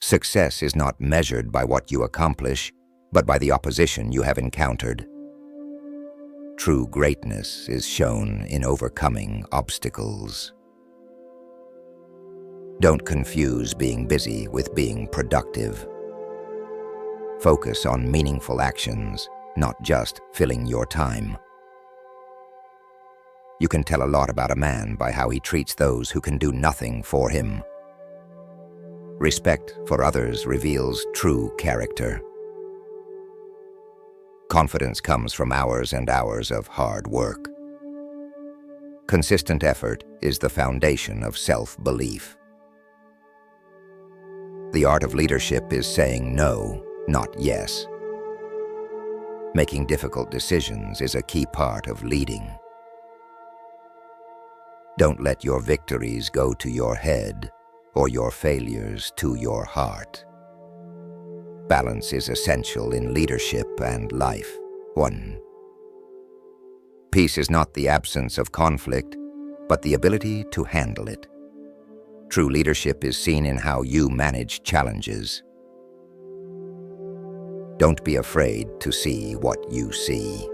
Success is not measured by what you accomplish, but by the opposition you have encountered. True greatness is shown in overcoming obstacles. Don't confuse being busy with being productive. Focus on meaningful actions, not just filling your time. You can tell a lot about a man by how he treats those who can do nothing for him. Respect for others reveals true character. Confidence comes from hours and hours of hard work. Consistent effort is the foundation of self-belief. The art of leadership is saying no, not yes. Making difficult decisions is a key part of leading. Don't let your victories go to your head or your failures to your heart. Balance is essential in leadership and life. 1. Peace is not the absence of conflict, but the ability to handle it. True leadership is seen in how you manage challenges. Don't be afraid to see what you see.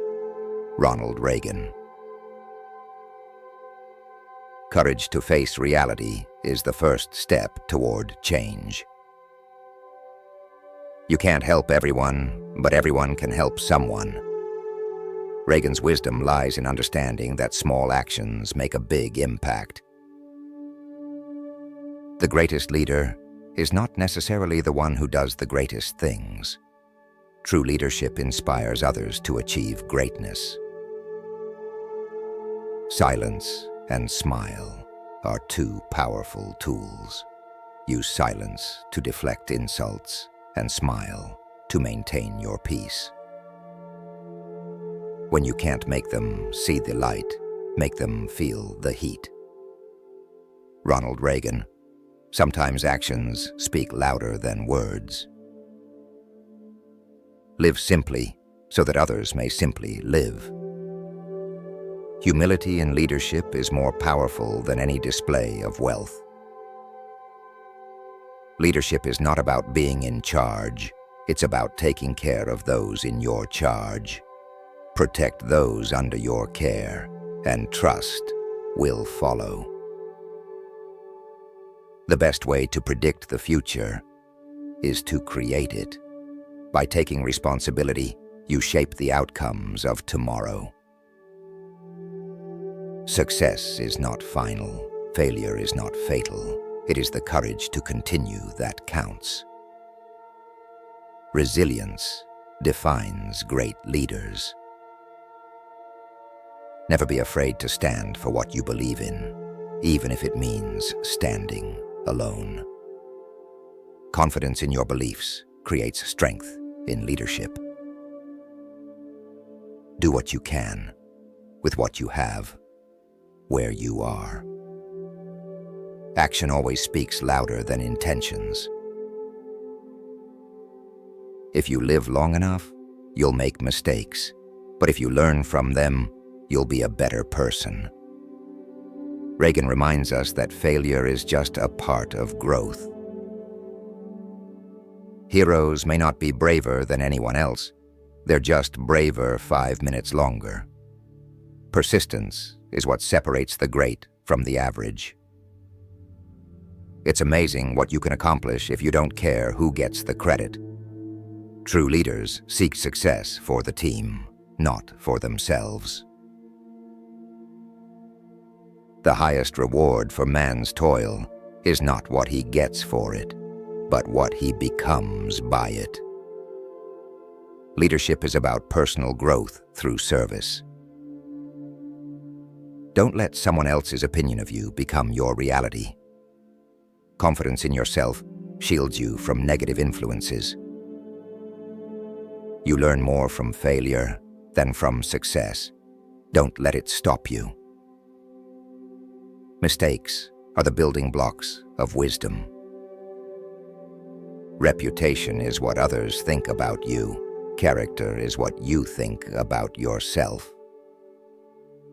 Ronald Reagan. Courage to face reality is the first step toward change. You can't help everyone, but everyone can help someone. Reagan's wisdom lies in understanding that small actions make a big impact. The greatest leader is not necessarily the one who does the greatest things. True leadership inspires others to achieve greatness. Silence and smile are two powerful tools. Use silence to deflect insults and smile to maintain your peace. When you can't make them see the light, make them feel the heat. Ronald Reagan. Sometimes actions speak louder than words. Live simply so that others may simply live. Humility in leadership is more powerful than any display of wealth. Leadership is not about being in charge. It's about taking care of those in your charge. Protect those under your care, and trust will follow. The best way to predict the future is to create it. By taking responsibility, you shape the outcomes of tomorrow. Success is not final. Failure is not fatal. It is the courage to continue that counts. Resilience defines great leaders. Never be afraid to stand for what you believe in, even if it means standing alone. Confidence in your beliefs creates strength in leadership. Do what you can, with what you have, where you are. Action always speaks louder than intentions. If you live long enough, you'll make mistakes, but if you learn from them, you'll be a better person. Reagan reminds us that failure is just a part of growth. Heroes may not be braver than anyone else. They're just braver 5 minutes longer. Persistence is what separates the great from the average. It's amazing what you can accomplish if you don't care who gets the credit. True leaders seek success for the team, not for themselves. The highest reward for man's toil is not what he gets for it, but what he becomes by it. Leadership is about personal growth through service. Don't let someone else's opinion of you become your reality. Confidence in yourself shields you from negative influences. You learn more from failure than from success. Don't let it stop you. Mistakes are the building blocks of wisdom. Reputation is what others think about you. Character is what you think about yourself.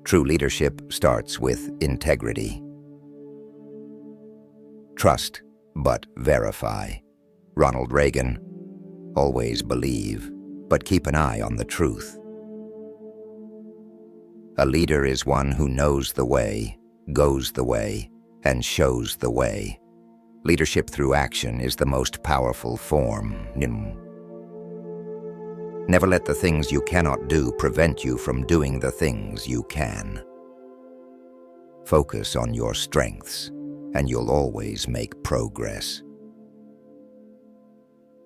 True leadership starts with integrity. Trust, but verify. Ronald Reagan. Always believe, but keep an eye on the truth. A leader is one who knows the way, goes the way, and shows the way. Leadership through action is the most powerful form. Never let the things you cannot do prevent you from doing the things you can. Focus on your strengths, and you'll always make progress.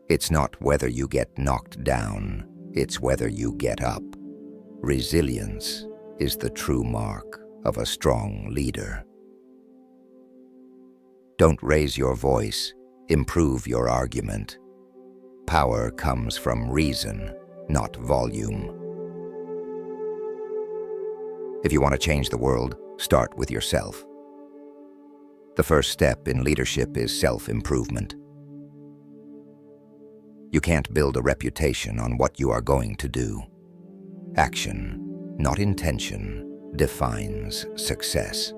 It's not whether you get knocked down, it's whether you get up. Resilience is the true mark of a strong leader. Don't raise your voice, improve your argument. Power comes from reason, not volume. If you want to change the world, start with yourself. The first step in leadership is self-improvement. You can't build a reputation on what you are going to do. Action, not intention, defines success.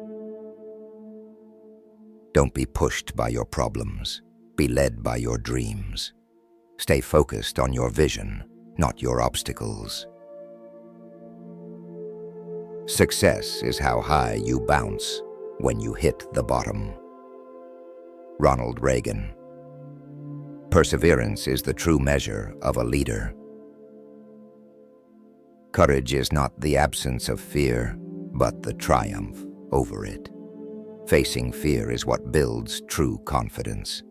Don't be pushed by your problems. Be led by your dreams. Stay focused on your vision, not your obstacles. Success is how high you bounce when you hit the bottom. Ronald Reagan. Perseverance is the true measure of a leader. Courage is not the absence of fear, but the triumph over it. Facing fear is what builds true confidence.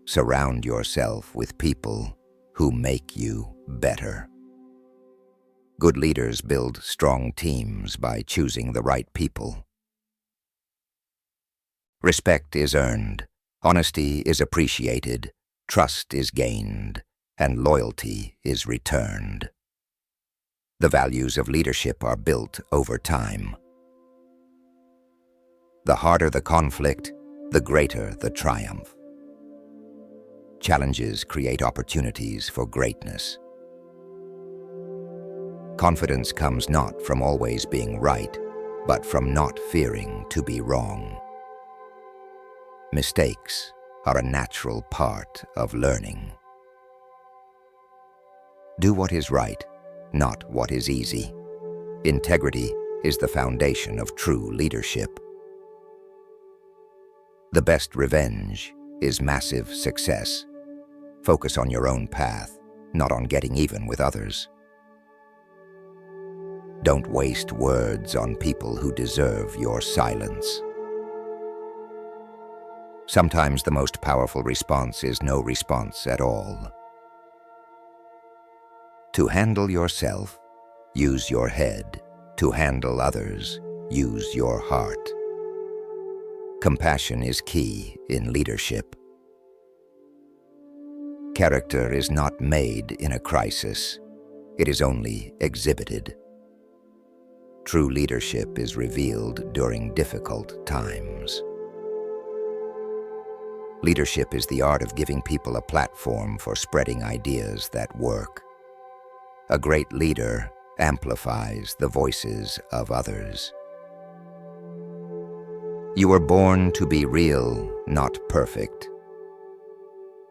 Surround yourself with people who make you better. Good leaders build strong teams by choosing the right people. Respect is earned, honesty is appreciated, trust is gained, and loyalty is returned. The values of leadership are built over time. The harder the conflict, the greater the triumph. Challenges create opportunities for greatness. Confidence comes not from always being right, but from not fearing to be wrong. Mistakes are a natural part of learning. Do what is right, not what is easy. Integrity is the foundation of true leadership. The best revenge is massive success. Focus on your own path, not on getting even with others. Don't waste words on people who deserve your silence. Sometimes the most powerful response is no response at all. To handle yourself, use your head. To handle others, use your heart. Compassion is key in leadership. Character is not made in a crisis. It is only exhibited. True leadership is revealed during difficult times. Leadership is the art of giving people a platform for spreading ideas that work. A great leader amplifies the voices of others. You were born to be real, not perfect.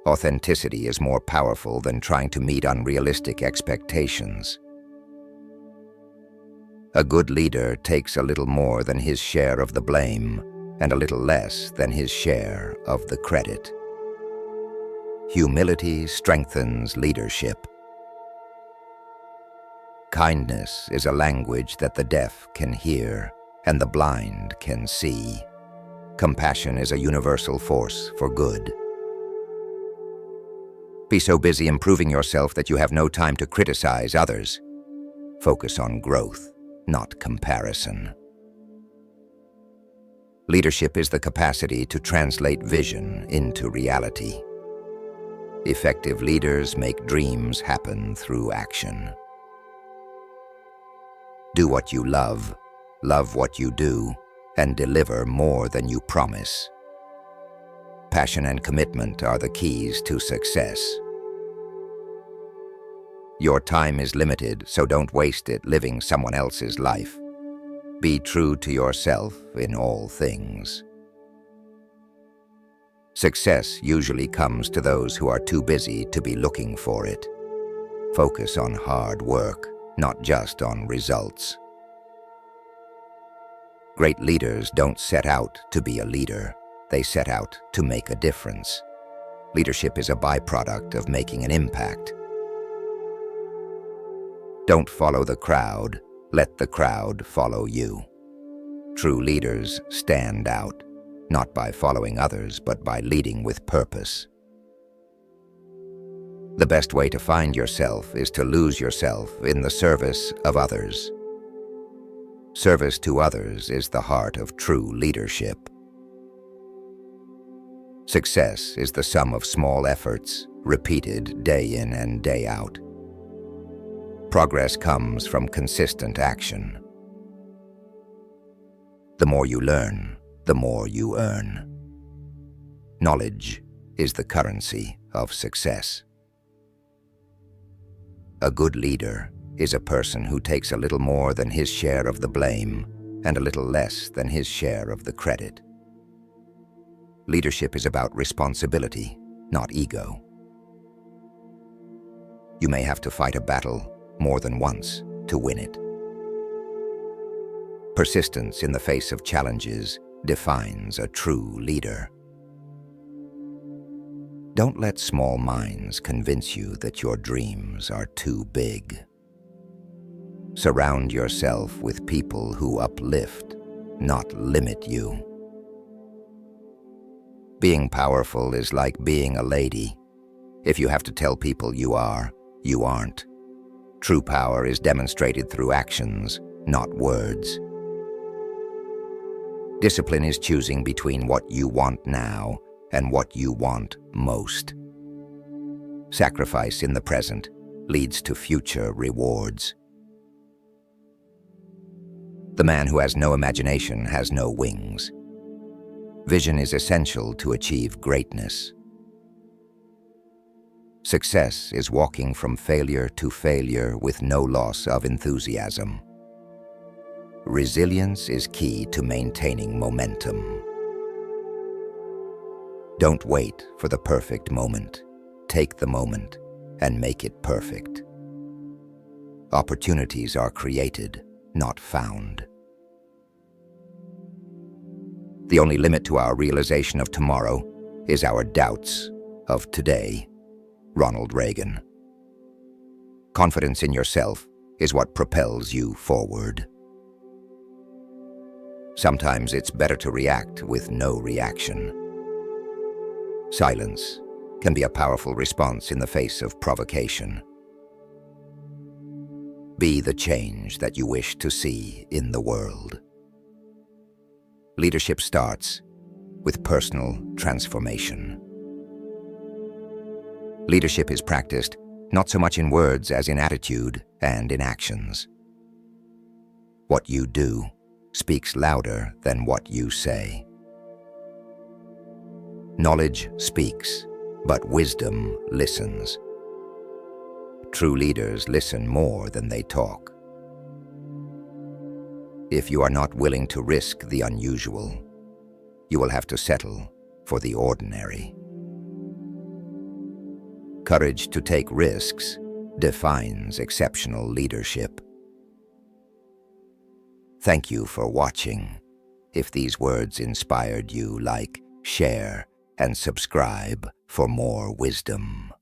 Authenticity is more powerful than trying to meet unrealistic expectations. A good leader takes a little more than his share of the blame and a little less than his share of the credit. Humility strengthens leadership. Kindness is a language that the deaf can hear and the blind can see. Compassion is a universal force for good. Be so busy improving yourself that you have no time to criticize others. Focus on growth, not comparison. Leadership is the capacity to translate vision into reality. Effective leaders make dreams happen through action. Do what you love what you do, and deliver more than you promise. Passion and commitment are the keys to success. Your time is limited, so don't waste it living someone else's life. Be true to yourself in all things. Success usually comes to those who are too busy to be looking for it. Focus on hard work, not just on results. Great leaders don't set out to be a leader. They set out to make a difference. Leadership is a byproduct of making an impact. Don't follow the crowd. Let the crowd follow you. True leaders stand out, not by following others, but by leading with purpose. The best way to find yourself is to lose yourself in the service of others. Service to others is the heart of true leadership. Success is the sum of small efforts, repeated day in and day out. Progress comes from consistent action. The more you learn, the more you earn. Knowledge is the currency of success. A good leader is a person who takes a little more than his share of the blame and a little less than his share of the credit. Leadership is about responsibility, not ego. You may have to fight a battle more than once to win it. Persistence in the face of challenges defines a true leader. Don't let small minds convince you that your dreams are too big. Surround yourself with people who uplift, not limit you. Being powerful is like being a lady. If you have to tell people you are, you aren't. True power is demonstrated through actions, not words. Discipline is choosing between what you want now and what you want most. Sacrifice in the present leads to future rewards. The man who has no imagination has no wings. Vision is essential to achieve greatness. Success is walking from failure to failure with no loss of enthusiasm. Resilience is key to maintaining momentum. Don't wait for the perfect moment. Take the moment and make it perfect. Opportunities are created, not found. The only limit to our realization of tomorrow is our doubts of today. Ronald Reagan. Confidence in yourself is what propels you forward. Sometimes it's better to react with no reaction. Silence can be a powerful response in the face of provocation. Be the change that you wish to see in the world. Leadership starts with personal transformation. Leadership is practiced not so much in words as in attitude and in actions. What you do speaks louder than what you say. Knowledge speaks, but wisdom listens. True leaders listen more than they talk. If you are not willing to risk the unusual, you will have to settle for the ordinary. Courage to take risks defines exceptional leadership. Thank you for watching. If these words inspired you, like, share, and subscribe for more wisdom.